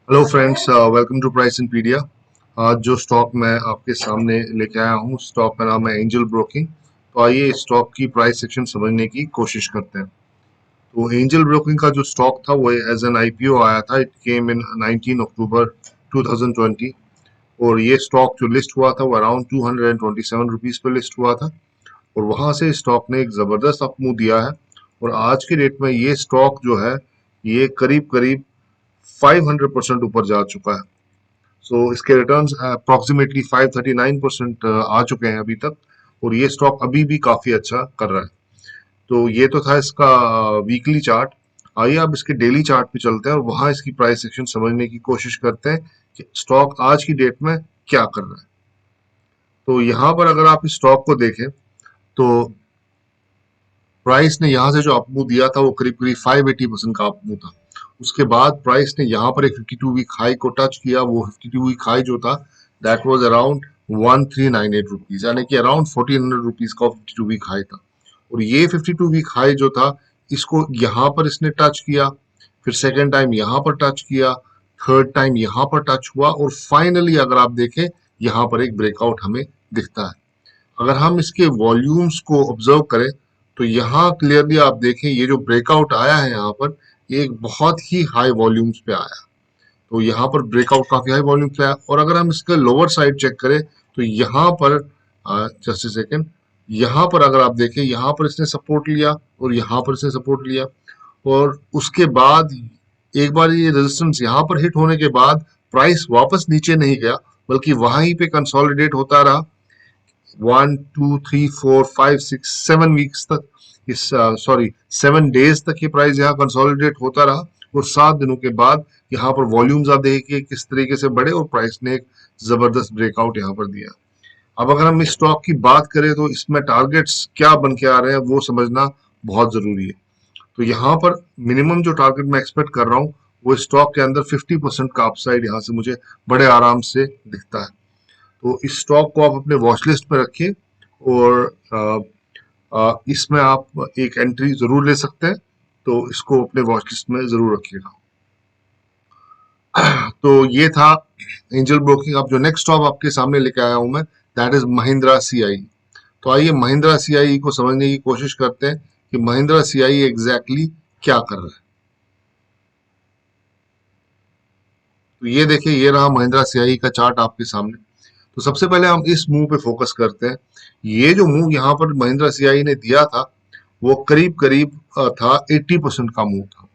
Hello friends, welcome to price इंपीडिया। आज जो स्टॉक मैं आपके सामने लेके आया हूँ, स्टॉक का नाम है एंजल ब्रोकिंग। तो आइए इस स्टॉक की प्राइस सेक्शन समझने की कोशिश करते हैं। तो एंजल ब्रोकिंग का जो स्टॉक था वो एज एन आईपीओ आया था। इट केम इन 19 अक्टूबर 2020 और ये स्टॉक जो लिस्ट हुआ था वो अराउंड 227 रुपीज पे लिस्ट हुआ था। और वहां से स्टॉक ने एक जबरदस्त अप मूव दिया है और आज की डेट में ये स्टॉक जो है ये करीब करीब 500% ऊपर जा चुका है। सो इसके रिटर्न्स अप्रोक्सीमेटली 539% आ चुके हैं अभी तक। और ये स्टॉक अभी भी काफी अच्छा कर रहा है। तो ये तो था इसका वीकली चार्ट। आइए अब इसके डेली चार्ट पे चलते हैं और वहां इसकी प्राइस सेक्शन समझने की कोशिश करते हैं कि स्टॉक आज की डेट में क्या कर रहा है। तो यहाँ पर अगर आप इस स्टॉक को देखें तो प्राइस ने यहाँ से जो अपमूव दिया था वो करीब करीब 580% का अपमूव था। उसके बाद प्राइस ने यहाँ पर एक 52 वीक हाई को टच किया। वो 52 वीक हाई जो था दैट वाज अराउंड 1398 रुपीज, यानी कि अराउंड 1400 रुपीज का 52 वीक हाई था। और ये 52 वीक हाई जो था इसको यहाँ पर इसने टच किया, फिर सेकेंड टाइम यहाँ पर टच किया, थर्ड टाइम यहाँ पर टच हुआ और फाइनली अगर आप देखें यहाँ पर एक ब्रेकआउट हमें दिखता है। अगर हम इसके वॉल्यूम्स को ऑब्जर्व करें तो यहाँ क्लियरली आप देखें ये जो ब्रेकआउट आया है यहाँ पर ये एक बहुत ही हाई वॉल्यूम्स पे आया। तो यहाँ पर ब्रेकआउट काफी हाई वॉल्यूम्स पे आया। और अगर हम इसके लोअर साइड चेक करें तो यहाँ पर जस्ट सेकेंड, यहाँ पर अगर आप देखें यहाँ पर इसने सपोर्ट लिया और यहाँ पर इसने सपोर्ट लिया और उसके बाद एक बार ये रेजिस्टेंस यहाँ पर हिट होने के बाद प्राइस वापस नीचे नहीं गया बल्कि वहीं पे कंसोलिडेट होता रहा 1 2 3 4 5 6 7 वीक्स तक। इस सॉरी 7 डेज तक ये प्राइस यहाँ कंसोलिडेट होता रहा और 7 दिनों के बाद यहाँ पर वॉल्यूम्स आप देखिए किस तरीके से बढ़े और प्राइस ने एक जबरदस्त ब्रेकआउट यहाँ पर दिया। अब अगर हम इस स्टॉक की बात करें तो इसमें टारगेट्स क्या बन के आ रहे हैं वो समझना बहुत जरूरी है। तो यहाँ पर मिनिमम जो टारगेट मैं एक्सपेक्ट कर रहा हूँ वो स्टॉक के अंदर 50% का अपसाइड यहाँ से मुझे बड़े आराम से दिखता है। तो इस स्टॉक को आप अपने वॉच लिस्ट में रखिए और इसमें आप एक एंट्री जरूर ले सकते हैं। तो इसको अपने वॉच लिस्ट में जरूर रखिएगा। तो ये था एंजल ब्रोकिंग। अब जो नेक्स्ट स्टॉक आपके सामने लेके आया हूं मैं दैट इज महिंद्रा सीआई। तो आइए महिंद्रा सीआई को समझने की कोशिश करते हैं कि महिंद्रा सीआई एग्जैक्टली क्या कर रहा है। तो ये देखिए ये रहा महिंद्रा सीआई का चार्ट आपके सामने। तो सबसे पहले हम इस मूव पे फोकस करते हैं। ये जो मूव यहाँ पर महिंद्रा सीआई ने दिया था वो करीब करीब था 80% का मूव था।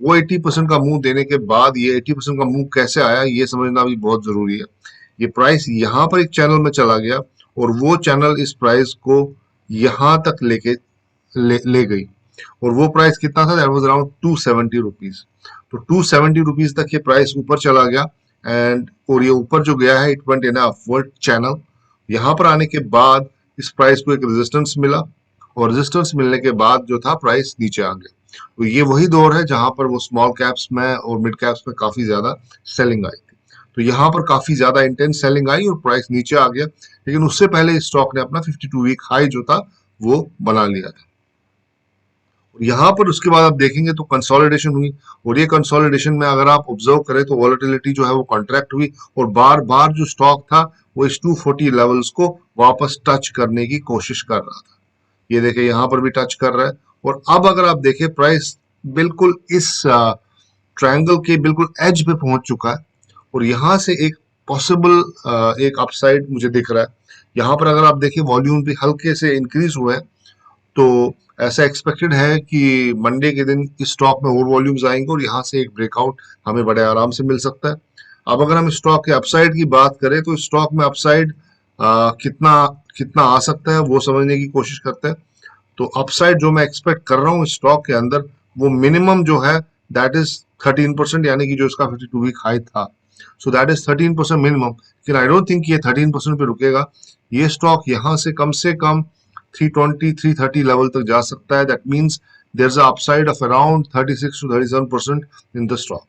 वो 80% का मूव देने के बाद ये 80% का मूव कैसे आया ये समझना भी बहुत जरूरी है। ये प्राइस यहाँ पर एक चैनल में चला गया और वो चैनल इस प्राइस को यहाँ तक ले गई। और वो प्राइस कितना था, दैट वाज अराउंड 270 रुपीज। तो 270 रुपीज तक ये प्राइस ऊपर चला गया एंड और ये ऊपर जो गया है it went in upward channel. यहाँ पर आने के बाद इस प्राइस को एक रेजिस्टेंस मिला और रेजिस्टेंस मिलने के बाद जो था प्राइस नीचे आ गया। तो ये वही दौर है जहां पर वो स्मॉल कैप्स में और मिड कैप्स में काफी ज्यादा सेलिंग आई थी। तो यहाँ पर काफी ज्यादा इंटेंस सेलिंग आई और प्राइस नीचे आ गया, लेकिन उससे पहले इस स्टॉक ने अपना 52 वीक हाई जो था वो बना लिया था। यहाँ पर उसके बाद आप देखेंगे तो कंसोलिडेशन हुई और ये कंसोलिडेशन में अगर आप ऑब्जर्व करें तो वॉलेटिलिटी जो है वो कॉन्ट्रैक्ट हुई और बार बार जो स्टॉक था वो इस 240 लेवल्स को वापस टच करने की कोशिश कर रहा था। ये देखिए यहाँ पर भी टच कर रहा है। और अब अगर आप देखें प्राइस बिल्कुल इस ट्रायंगल के बिल्कुल एज पे पहुंच चुका है और यहाँ से एक पॉसिबल एक अपसाइड मुझे दिख रहा है। यहाँ पर अगर आप देखिए वॉल्यूम भी हल्के से इंक्रीज हुए हैं। तो ऐसा एक्सपेक्टेड है कि मंडे के दिन इस स्टॉक में और वॉल्यूम्स आएंगे और यहाँ से एक ब्रेकआउट हमें बड़े आराम से मिल सकता है। अब अगर हम स्टॉक के अपसाइड की बात करें तो स्टॉक में अपसाइड कितना कितना आ सकता है वो समझने की कोशिश करते हैं। तो अपसाइड जो मैं एक्सपेक्ट कर रहा हूँ स्टॉक के अंदर वो मिनिमम जो है दैट इज 13%, यानी कि जो इसका 52 वीक हाई था। सो दैट इज 13% मिनिमम, लेकिन आई डोंट थिंक ये 13% पे रुकेगा। ये स्टॉक यहाँ से कम 320 330 लेवल तक जा सकता है। That means there is upside of around 36 to 37% in the stock.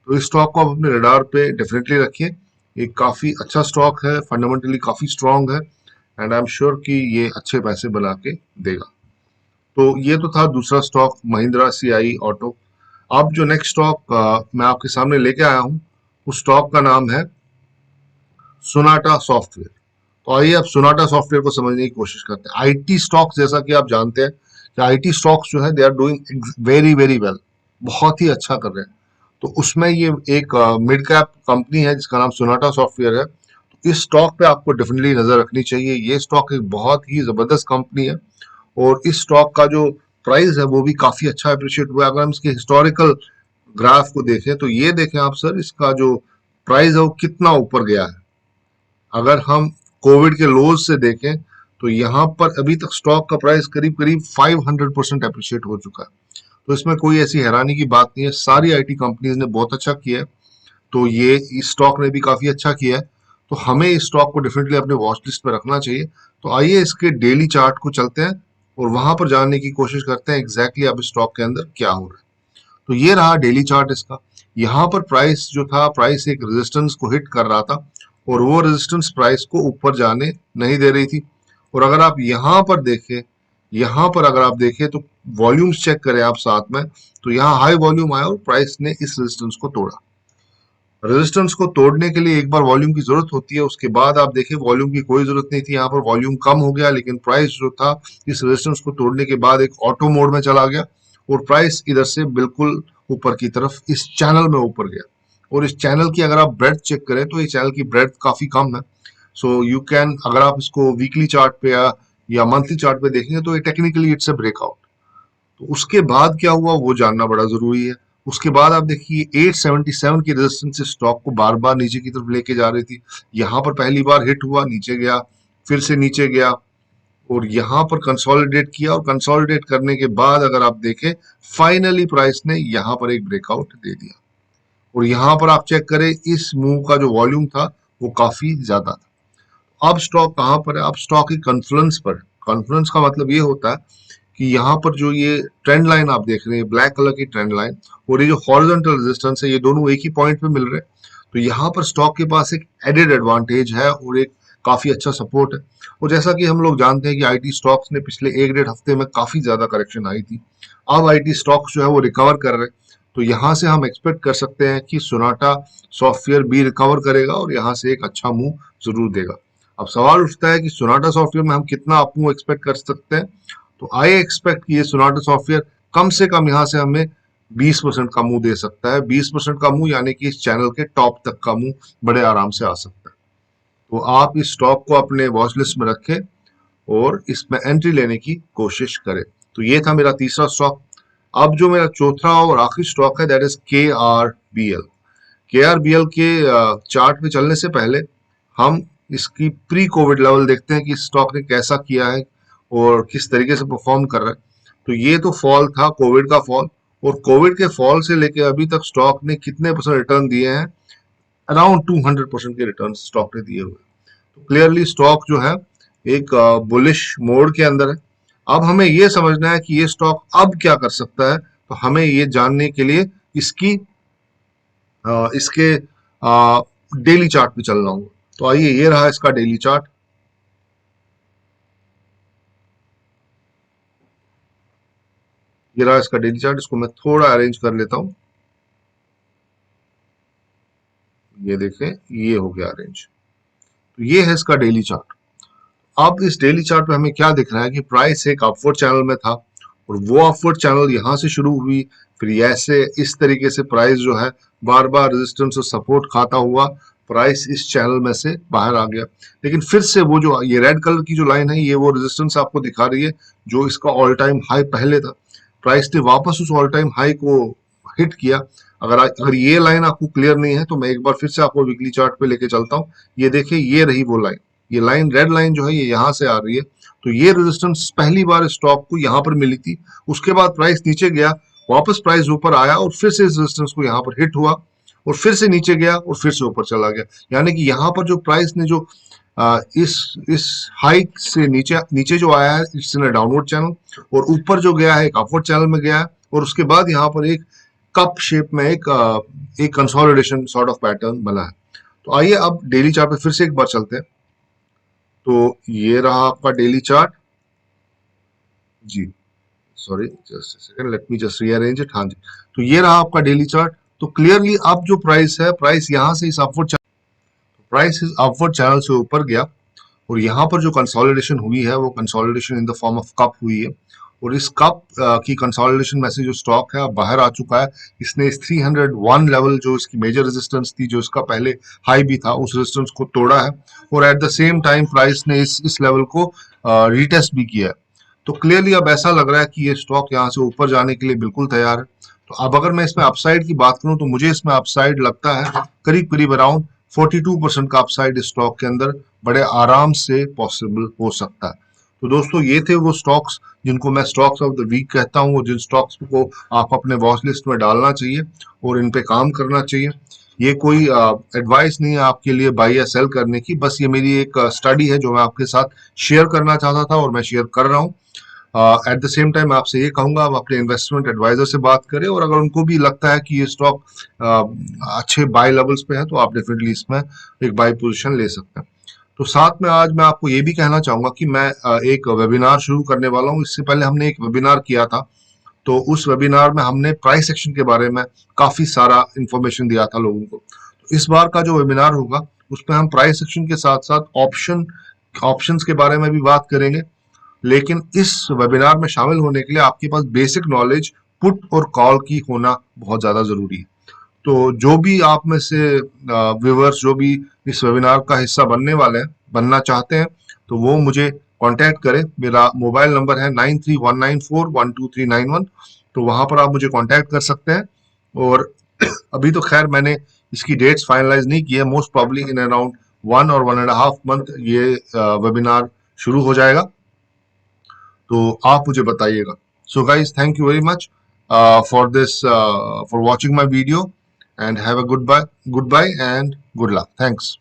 तो इस स्टॉक को आप अपने रडार पे डेफिनेटली रखिए। ये काफी अच्छा स्टॉक है, फंडामेंटली काफी स्ट्रांग है एंड आई एम श्योर कि ये अच्छे पैसे बना के देगा। तो ये तो था दूसरा स्टॉक महिंद्रा सीआई ऑटो। अब जो नेक्स्ट स्टॉक मैं आपके सामने लेके आया हूँ उस स्टॉक का नाम है सोनाटा सॉफ्टवेयर। तो आइए अब सोनाटा सॉफ्टवेयर को समझने की कोशिश करते हैं। आईटी स्टॉक्स, जैसा कि आप जानते हैं कि आईटी स्टॉक्स जो है they are doing very very well, बहुत ही अच्छा कर रहे हैं। तो उसमें ये एक मिड कैप कंपनी है जिसका नाम सोनाटा सॉफ्टवेयर है। तो इस स्टॉक पे आपको डेफिनेटली नजर रखनी चाहिए। ये स्टॉक एक बहुत ही जबरदस्त कंपनी है और इस स्टॉक का जो प्राइस है वो भी काफी अच्छा अप्रिशिएट हुआ है। अगर हम इसके हिस्टोरिकल ग्राफ को देखें तो ये देखें आप सर, इसका जो प्राइस है वो कितना ऊपर गया है। अगर हम कोविड के लोज से देखें तो यहाँ पर अभी तक स्टॉक का प्राइस करीब करीब 500% अप्रिशिएट हो चुका है। तो इसमें कोई ऐसी हैरानी की बात नहीं है, सारी आईटी कंपनीज ने बहुत अच्छा किया है। तो ये इस स्टॉक ने भी काफी अच्छा किया है। तो हमें इस स्टॉक को डेफिनेटली अपने वॉच लिस्ट पर रखना चाहिए। तो आइए इसके डेली चार्ट को चलते हैं और वहां पर जानने की कोशिश करते हैं एग्जैक्टली अब स्टॉक के अंदर क्या हो रहा है। तो ये रहा डेली चार्ट इसका। यहाँ पर प्राइस जो था, प्राइस एक रेजिस्टेंस को हिट कर रहा था और वो रेजिस्टेंस प्राइस को ऊपर जाने नहीं दे रही थी। और अगर आप यहाँ पर देखें, यहाँ पर अगर आप देखें तो वॉल्यूम्स चेक करें आप साथ में, तो यहाँ हाई वॉल्यूम आया और प्राइस ने इस रेजिस्टेंस को तोड़ा। रेजिस्टेंस को तोड़ने के लिए एक बार वॉल्यूम की जरूरत होती है, उसके बाद आप देखें वॉल्यूम की कोई जरूरत नहीं थी। यहाँ पर वॉल्यूम कम हो गया लेकिन प्राइस जो था इस रेजिस्टेंस को तोड़ने के बाद एक ऑटो मोड में चला गया और प्राइस इधर से बिल्कुल ऊपर की तरफ इस चैनल में ऊपर गया। और इस चैनल की अगर आप ब्रेड चेक करें तो ये चैनल की ब्रेड काफी कम है। सो यू कैन, अगर आप इसको वीकली चार्ट पे या मंथली चार्ट पे देखेंगे तो ये टेक्निकली इट्स अ ब्रेकआउट। तो उसके बाद क्या हुआ वो जानना बड़ा जरूरी है। उसके बाद आप देखिए 877 की रेजिस्टेंस से स्टॉक को बार बार नीचे की तरफ लेके जा रही थी। यहाँ पर पहली बार हिट हुआ, नीचे गया, फिर से नीचे गया और यहाँ पर कंसोलिडेट किया। और कंसोलिडेट करने के बाद अगर आप देखें फाइनली प्राइस ने यहाँ पर एक ब्रेकआउट दे दिया। और यहाँ पर आप चेक करें इस मूव का जो वॉल्यूम था वो काफी ज्यादा था। अब स्टॉक कहाँ पर है? अब स्टॉक की कॉन्फ्लुएंस पर। कॉन्फ्लुएंस का मतलब ये होता है कि यहाँ पर जो ये ट्रेंड लाइन आप देख रहे हैं, ब्लैक कलर की ट्रेंड लाइन और ये जो हॉरिजॉन्टल रेजिस्टेंस है, ये दोनों एक ही पॉइंट पे मिल रहे हैं। तो यहाँ पर स्टॉक के पास एक एडेड एडवांटेज है और एक काफी अच्छा सपोर्ट है। और जैसा कि हम लोग जानते हैं कि आईटी स्टॉक्स ने पिछले एक डेढ़ हफ्ते में काफी ज्यादा करेक्शन आई थी। अब आईटी स्टॉक्स जो है वो रिकवर कर रहे हैं। तो यहाँ से हम एक्सपेक्ट कर सकते हैं कि सोनाटा सॉफ्टवेयर भी रिकवर करेगा और यहाँ से एक अच्छा मूव जरूर देगा। अब सवाल उठता है कि सोनाटा सॉफ्टवेयर में हम कितना अप मूव एक्सपेक्ट कर सकते हैं। तो आई एक्सपेक्ट कि ये सोनाटा सॉफ्टवेयर कम से कम यहाँ से हमें 20% का मुंह दे सकता है। 20% का मुंह यानी कि इस चैनल के टॉप तक का मुंह बड़े आराम से आ सकता है। तो आप इस स्टॉक को अपने वॉच लिस्ट में रखें और इसमें एंट्री लेने की कोशिश करें। तो ये था मेरा तीसरा स्टॉक। अब जो मेरा चौथा और आखिरी स्टॉक है दैट इज KRBL। KRBL के चार्ट पे चलने से पहले हम इसकी प्री कोविड लेवल देखते हैं कि स्टॉक ने कैसा किया है और किस तरीके से परफॉर्म कर रहा है। तो ये तो फॉल था, कोविड का फॉल। और कोविड के फॉल से लेके अभी तक स्टॉक ने कितने परसेंट रिटर्न दिए हैं? अराउंड 200% के रिटर्न स्टॉक ने दिए हुए। तो क्लियरली स्टॉक जो है एक बुलिश मोड के अंदर है। अब हमें ये समझना है कि ये स्टॉक अब क्या कर सकता है। तो हमें ये जानने के लिए इसकी इसके डेली चार्ट पे चलना होगा। तो आइए, ये रहा इसका डेली चार्ट। ये रहा इसका डेली चार्ट। इसको मैं थोड़ा अरेंज कर लेता हूं। ये देखें, ये हो गया अरेंज। तो ये है इसका डेली चार्ट। अब इस डेली चार्ट पे हमें क्या दिख रहा है कि प्राइस एक अपवर्ड चैनल में था और वो अपवर्ड चैनल यहां से शुरू हुई, फिर ऐसे इस तरीके से प्राइस जो है बार बार रेजिस्टेंस और सपोर्ट खाता हुआ प्राइस इस चैनल में से बाहर आ गया। लेकिन फिर से वो जो ये रेड कलर की जो लाइन है, ये वो रेजिस्टेंस आपको दिखा रही है जो इसका ऑल टाइम हाई पहले था। प्राइस ने वापस उस ऑल टाइम हाई को हिट किया। अगर ये लाइन आपको क्लियर नहीं है तो मैं एक बार फिर से आपको वीकली चार्ट पे लेके चलता हूँ। ये देखिए, ये रही वो लाइन। ये लाइन, रेड लाइन जो है, ये यहाँ से आ रही है। तो ये रेजिस्टेंस पहली बार स्टॉक को यहाँ पर मिली थी। उसके बाद प्राइस नीचे गया, वापस प्राइस ऊपर आया और फिर से इस रेजिस्टेंस को यहाँ पर हिट हुआ और फिर से नीचे गया और फिर से ऊपर चला गया। यानी कि यहाँ पर जो प्राइस ने जो इस हाइक से नीचे नीचे जो आया है, इट्स इन डाउनवर्ड चैनल और ऊपर जो गया है एक अपवर्ड चैनल में गया है। और उसके बाद यहाँ पर एक कप शेप में एक कंसोलिडेशन सॉर्ट ऑफ पैटर्न बना है। तो आइए अब डेली चार्ट पे फिर से एक बार चलते हैं। तो ये रहा आपका डेली चार्ट। जी, sorry, just second, let me just rearrange it. हाँ जी, तो ये रहा आपका डेली चार्ट। तो क्लियरली अब जो प्राइस है, प्राइस यहाँ से इस अपवर्ड चैनल से ऊपर गया और यहाँ पर जो कंसोलिडेशन हुई है वो consolidation in the form of cup हुई है और इस कप की कंसोलिडेशन में से जो स्टॉक है अब बाहर आ चुका है। इसने इस 301 लेवल जो इसकी मेजर रेजिस्टेंस थी, जो इसका पहले हाई भी था, उस रेजिस्टेंस को तोड़ा है और at the same time price ने इस लेवल को रीटेस्ट भी किया है। तो क्लियरली अब ऐसा लग रहा है कि ये स्टॉक यहाँ से ऊपर जाने के लिए बिल्कुल तैयार है। तो अब अगर मैं इसमें अपसाइड की बात करूं तो मुझे इसमें अपसाइड लगता है करीब करीब अराउंड 42% का अपसाइड इस स्टॉक के अंदर बड़े आराम से पॉसिबल हो सकता है। तो दोस्तों ये थे वो स्टॉक्स जिनको मैं स्टॉक्स ऑफ द वीक कहता हूँ और जिन स्टॉक्स को आप अपने वॉच लिस्ट में डालना चाहिए और इन पे काम करना चाहिए। ये कोई एडवाइस नहीं है आपके लिए बाई या सेल करने की, बस ये मेरी एक स्टडी है जो मैं आपके साथ शेयर करना चाहता था और मैं शेयर कर रहा हूँ। एट द सेम टाइम आपसे ये कहूंगा आप अपने इन्वेस्टमेंट एडवाइजर से बात करें और अगर उनको भी लगता है कि ये स्टॉक अच्छे बाय लेवल्स पे है तो आप डेफिनेटली इसमें एक बाय पोजीशन ले सकते हैं। तो साथ में आज मैं आपको ये भी कहना चाहूंगा कि मैं एक वेबिनार शुरू करने वाला हूँ। इससे पहले हमने एक वेबिनार किया था, तो उस वेबिनार में हमने प्राइस एक्शन के बारे में काफी सारा इंफॉर्मेशन दिया था लोगों को। तो इस बार का जो वेबिनार होगा उसमें हम प्राइस एक्शन के साथ साथ ऑप्शंस के बारे में भी बात करेंगे। लेकिन इस वेबिनार में शामिल होने के लिए आपके पास बेसिक नॉलेज पुट और कॉल की होना बहुत ज्यादा जरूरी है। तो जो भी आप में से व्यूअर्स जो भी इस वेबिनार का हिस्सा बनना चाहते हैं, तो वो मुझे कांटेक्ट करें। मेरा मोबाइल नंबर है 9319412391। तो वहां पर आप मुझे कांटेक्ट कर सकते हैं। और अभी तो खैर मैंने इसकी डेट्स फाइनलाइज नहीं की है, मोस्ट प्रॉब्ली इन अराउंड 1 और 1.5 मंथ ये वेबिनार शुरू हो जाएगा। तो आप मुझे बताइएगा। So guys, thank you very much for watching my video and have a good bye and good luck. Thanks.